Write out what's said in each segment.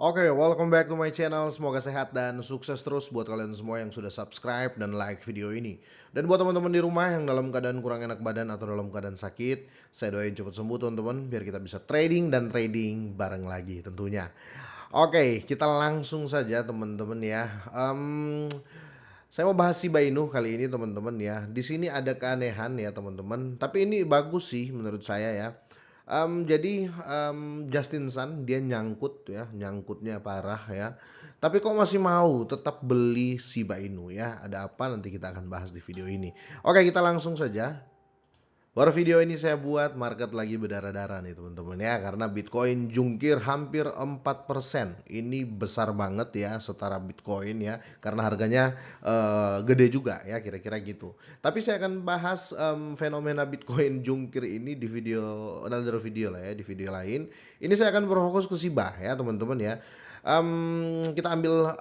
Oke, welcome back to my channel. Semoga sehat dan sukses terus buat kalian semua yang sudah subscribe dan like video ini. Dan buat teman-teman di rumah yang dalam keadaan kurang enak badan atau dalam keadaan sakit, saya doain cepat sembuh teman-teman biar kita bisa trading dan trading bareng lagi tentunya. Oke, kita langsung saja teman-teman ya. Saya mau bahas Shiba Inu kali ini teman-teman ya. Di sini ada keanehan ya teman-teman. Tapi ini bagus sih menurut saya ya. Jadi, Justin Sun dia nyangkut ya, nyangkutnya parah ya. Tapi kok masih mau tetap beli Shiba Inu ya? Ada apa? Nanti kita akan bahas di video ini. Oke, kita langsung saja. Baru video ini saya buat market lagi berdarah-darah nih teman-teman ya, karena Bitcoin jungkir hampir 4%. Ini besar banget ya setara Bitcoin ya, karena harganya gede juga ya kira-kira gitu. Tapi saya akan bahas fenomena Bitcoin jungkir ini di video another video lah ya, di video lain. Ini saya akan berfokus ke Shiba ya teman-teman ya. Kita ambil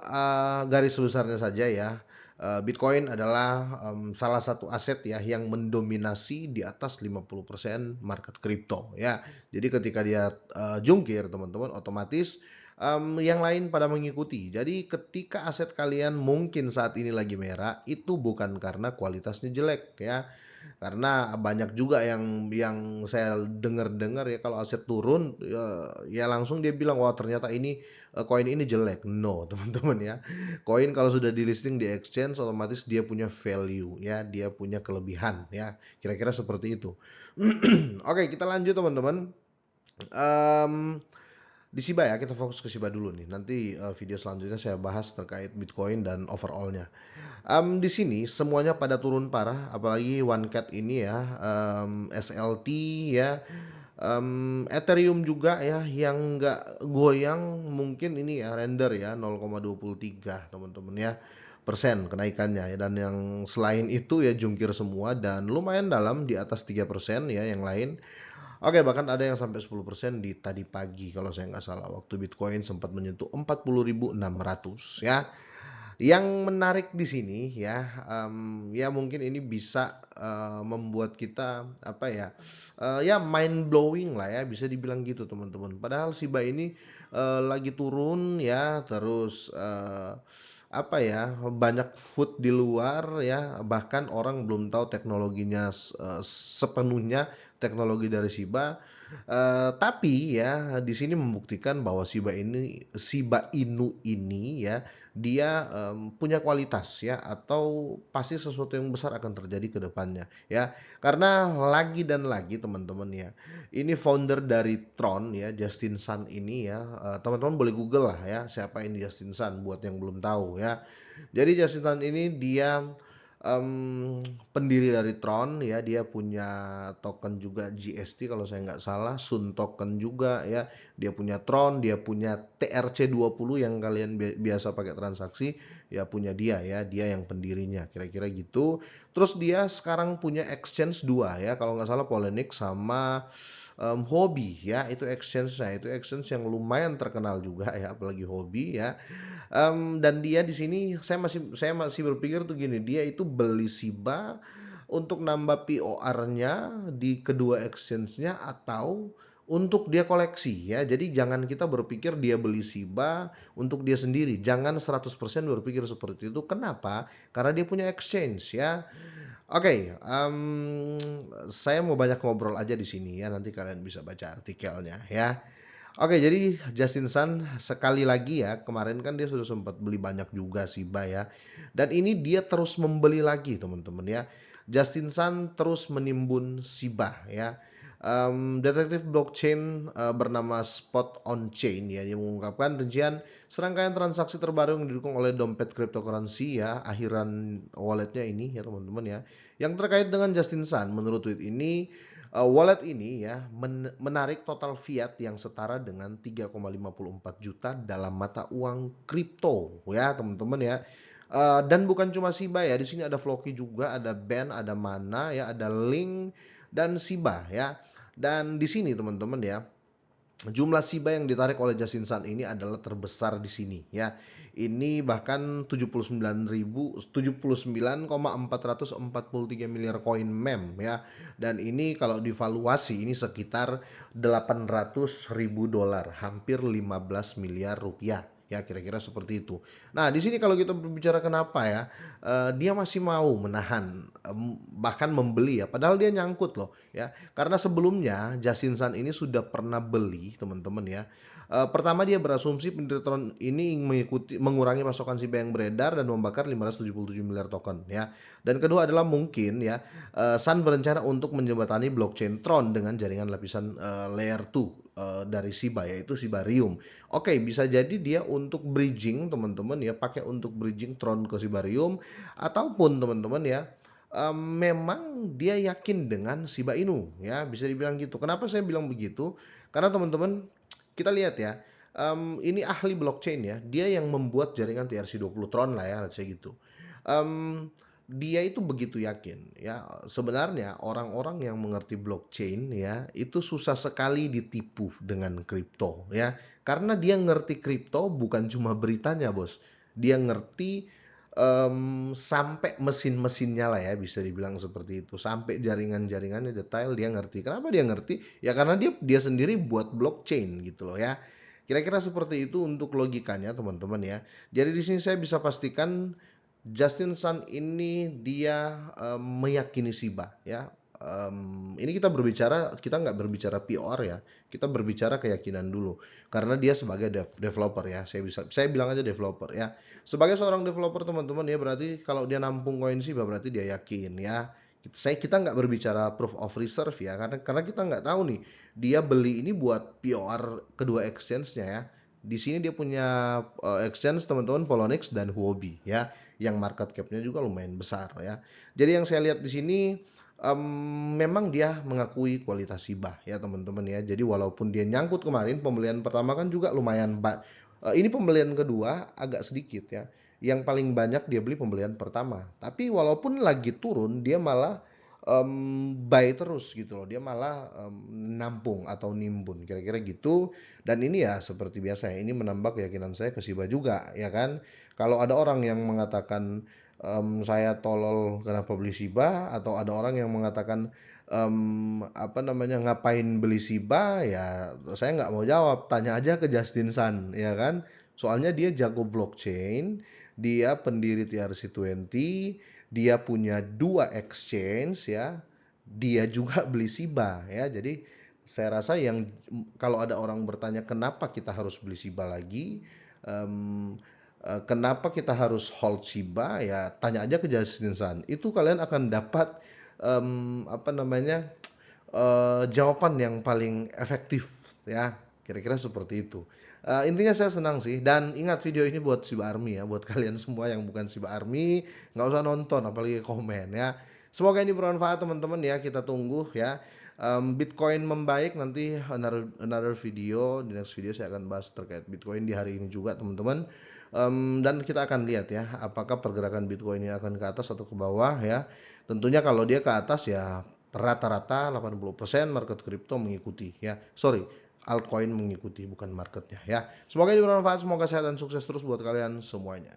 garis besarnya saja ya. Bitcoin adalah salah satu aset ya yang mendominasi di atas 50% market kripto ya. Jadi ketika dia jungkir teman-teman, otomatis yang lain pada mengikuti. Jadi ketika aset kalian mungkin saat ini lagi merah, itu bukan karena kualitasnya jelek ya. Karena banyak juga yang saya dengar-dengar ya, kalau aset turun ya langsung dia bilang wah ternyata ini koin ini jelek. No, teman-teman ya. Koin kalau sudah di listing di exchange otomatis dia punya value ya, dia punya kelebihan ya. Kira-kira seperti itu. Oke, kita lanjut teman-teman. Em, di Shiba ya, kita fokus ke Shiba dulu nih. Nanti video selanjutnya saya bahas terkait Bitcoin dan overallnya. Di sini semuanya pada turun parah, apalagi One Cat ini ya, SLT ya, Ethereum juga ya, yang nggak goyang mungkin ini ya render ya 0,23 teman-teman ya persen kenaikannya ya, dan yang selain itu ya jungkir semua dan lumayan dalam di atas 3% ya yang lain. Oke, bahkan ada yang sampai 10% di tadi pagi kalau saya nggak salah, waktu Bitcoin sempat menyentuh 40.600 ya. Yang menarik di sini ya, ya mungkin ini bisa membuat kita apa ya, ya mind blowing lah ya, bisa dibilang gitu teman-teman. Padahal Shiba ini lagi turun ya, terus apa ya, banyak food di luar ya, bahkan orang belum tahu teknologinya sepenuhnya teknologi dari Shiba. Tapi ya di sini membuktikan bahwa Shiba Inu ini ya dia punya kualitas ya, atau pasti sesuatu yang besar akan terjadi ke depannya ya. Karena lagi dan lagi teman-teman ya, ini founder dari Tron ya, Justin Sun ini ya, teman-teman boleh Google lah ya, siapa ini Justin Sun buat yang belum tahu ya. Jadi Justin Sun ini dia pendiri dari Tron ya, dia punya token juga GST kalau saya nggak salah, Sun token juga ya. Dia punya Tron, dia punya TRC20 yang kalian biasa pakai transaksi, ya punya dia ya, dia yang pendirinya, kira-kira gitu. Terus dia sekarang punya exchange 2 ya, kalau nggak salah Poloniex sama Hobi ya, itu exchange, nah itu exchange yang lumayan terkenal juga ya, apalagi Hobi ya. Dan dia di sini saya masih berpikir tuh gini, dia itu beli Shiba untuk nambah POR-nya di kedua exchange-nya atau untuk dia koleksi ya. Jadi jangan kita berpikir dia beli Shiba untuk dia sendiri. Jangan 100% berpikir seperti itu. Kenapa? Karena dia punya exchange ya. Oke, saya mau banyak ngobrol aja di sini ya. Nanti kalian bisa baca artikelnya ya. Oke, jadi Justin Sun sekali lagi ya, kemarin kan dia sudah sempat beli banyak juga Shiba ya. Dan ini dia terus membeli lagi teman-teman ya. Justin Sun terus menimbun Shiba ya. Detektif blockchain bernama Spot on Chain ya, yang mengungkapkan rincian serangkaian transaksi terbaru yang didukung oleh dompet cryptocurrency ya, akhiran walletnya ini ya teman-teman ya. Yang terkait dengan Justin Sun, menurut tweet ini wallet ini ya menarik total fiat yang setara dengan 3,54 juta dalam mata uang kripto ya teman-teman ya. Dan bukan cuma Shiba ya, di sini ada Floki juga, ada Ben, ada Mana ya, ada Link dan Shiba ya. Dan di sini teman-teman ya, Jumlah Shiba yang ditarik oleh Justin Sun ini adalah terbesar di sini ya. Ini bahkan 79,443 miliar koin mem ya. Dan ini kalau divaluasi ini sekitar 800.000 dolar, hampir 15 miliar rupiah. Ya, kira-kira seperti itu. Nah, di sini kalau kita berbicara kenapa ya, dia masih mau menahan, bahkan membeli ya, padahal dia nyangkut loh ya. Karena sebelumnya Justin Sun ini sudah pernah beli teman-teman ya. Pertama dia berasumsi Pendidikan ini mengurangi pasokan SIBA yang beredar dan membakar 577 miliar token ya. Dan kedua adalah mungkin ya, Sun berencana untuk menjembatani blockchain Tron dengan jaringan lapisan layer 2 dari SIBA, yaitu Shibarium. Oke, bisa jadi dia untuk bridging teman-teman ya, pakai untuk bridging Tron ke Shibarium, ataupun teman-teman ya, memang dia yakin dengan Shiba Inu ya, bisa dibilang gitu. Kenapa saya bilang begitu? Karena teman-teman, kita lihat ya, ini ahli blockchain ya, dia yang membuat jaringan TRC20 Tron lah ya, saya gitu. Mmm, Dia itu begitu yakin ya, sebenarnya orang-orang yang mengerti blockchain ya, itu susah sekali ditipu dengan kripto ya. Karena dia ngerti kripto bukan cuma beritanya, Bos. Dia ngerti sampai mesin-mesinnya lah ya, bisa dibilang seperti itu. Sampai jaringan-jaringannya detail dia ngerti. Kenapa dia ngerti? Ya karena dia sendiri buat blockchain gitu loh ya. Kira-kira seperti itu untuk logikanya teman-teman ya. Jadi di sini saya bisa pastikan Justin Sun ini dia meyakini Shiba ya. Ini kita nggak berbicara PR ya, kita berbicara keyakinan dulu. Karena dia sebagai developer ya, saya bilang aja developer ya. Sebagai seorang developer teman-teman ya, berarti kalau dia nampung koin Shiba berarti dia yakin ya. Kita nggak berbicara proof of reserve ya, karena kita nggak tahu nih dia beli ini buat PR kedua exchange-nya ya. Di sini dia punya exchange teman-teman, Poloniex dan Huobi ya, yang market cap-nya juga lumayan besar ya. Jadi yang saya lihat di sini, memang dia mengakui kualitas Shiba ya teman-teman ya. Jadi walaupun dia nyangkut kemarin, pembelian pertama kan juga lumayan, ini pembelian kedua agak sedikit ya. Yang paling banyak dia beli pembelian pertama. Tapi walaupun lagi turun, dia malah buy terus gitu loh. Dia malah nampung atau nimbun, kira-kira gitu. Dan ini ya seperti biasa ya, ini menambah keyakinan saya ke Shiba juga ya kan. Kalau ada orang yang mengatakan saya tolol kenapa beli Shiba, atau ada orang yang mengatakan apa namanya, ngapain beli Shiba, ya saya nggak mau jawab. Tanya aja ke Justin Sun ya kan. Soalnya dia jago blockchain, dia pendiri TRC20, dia punya 2 exchange ya, dia juga beli Shiba ya. Jadi saya rasa kalau ada orang bertanya kenapa kita harus beli Shiba lagi, kenapa kita harus hold Shiba, ya tanya aja ke Justin Sun. Itu kalian akan dapat apa namanya, jawaban yang paling efektif ya, kira-kira seperti itu. Intinya saya senang sih, dan ingat video ini buat Shiba Army ya, buat kalian semua yang bukan Shiba Army, nggak usah nonton apalagi komen ya. Semoga ini bermanfaat teman-teman ya, kita tunggu ya. Bitcoin membaik, nanti another video, di next video saya akan bahas terkait Bitcoin di hari ini juga teman-teman. Dan kita akan lihat ya, apakah pergerakan Bitcoin ini akan ke atas atau ke bawah ya. Tentunya kalau dia ke atas ya rata-rata 80% market kripto mengikuti ya. Sorry, altcoin mengikuti bukan marketnya ya. Semoga ini bermanfaat, semoga sehat dan sukses terus buat kalian semuanya.